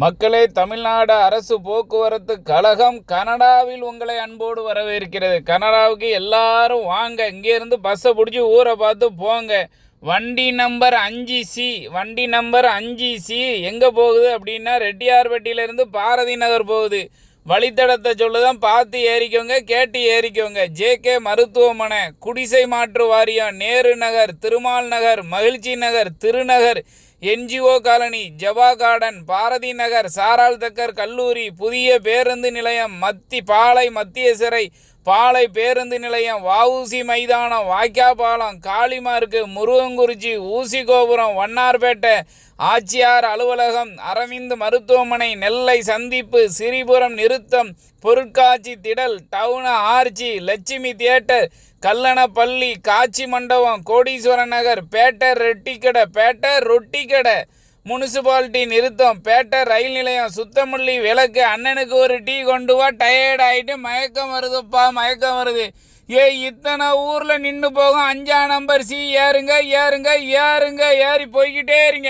மக்களே, தமிழ்நாடு அரசு போக்குவரத்து கழகம் கனடாவில் உங்களை அன்போடு வரவேற்கிறது. கனடாவுக்கு எல்லாரும் வாங்க. இங்கேருந்து பஸ்ஸை பிடிச்சி ஊரை பார்த்து போங்க. வண்டி நம்பர் 5C எங்கே போகுது அப்படின்னா ரெட்டியார்பட்டியிலேருந்து பாரதி நகர் போகுது. வழித்தடத்தை சொல்லுதான், பார்த்து ஏறிக்கோங்க, கேட்டு ஏறிக்கோங்க. ஜேகே மருத்துவமனை, குடிசை மாற்று வாரியம், நேரு நகர், Thirumal Nagar, Magizhchi Nagar, Thirunagar, NGO Colony, Jawa Garden, Bharathi Nagar, Sarah Tucker கல்லூரி, புதிய பேருந்து நிலையம், பாளை மத்திய சிறை, பாளை பேருந்து நிலையம், வஉசி மைதானம், வாய்க்காபாலம், காளிமார்க்கு, முருகங்குறிச்சி, ஊசி கோபுரம், வண்ணார்பேட்டை, ஆட்சியார் அலுவலகம், அரவிந்த் மருத்துவமனை, நெல்லை சந்திப்பு, சிறிபுரம் நிறுத்தம், பொருட்காட்சி திடல், டவுன் ஆர்ச்சி, லட்சுமி தியேட்டர், கல்லணப்பள்ளி, காட்சி மண்டபம், கோடீஸ்வர நகர், பேட்டர் ரொட்டிக்கடை, முனிசிபாலிட்டி நிறுத்தம், பேட்டர் ரயில் நிலையம், சுத்தமல்லி விளக்கு, அண்ணனுக்கு ஒரு டீ கொண்டு வா, டயர்ட் ஆகிட்டு மயக்கம் வருதுப்பா, மயக்கம் வருது. இத்தனை ஊரில் நின்று போகும் 5ஆம் நம்பர் C ஏறுங்க ஏறி போய்கிட்டே இருங்க.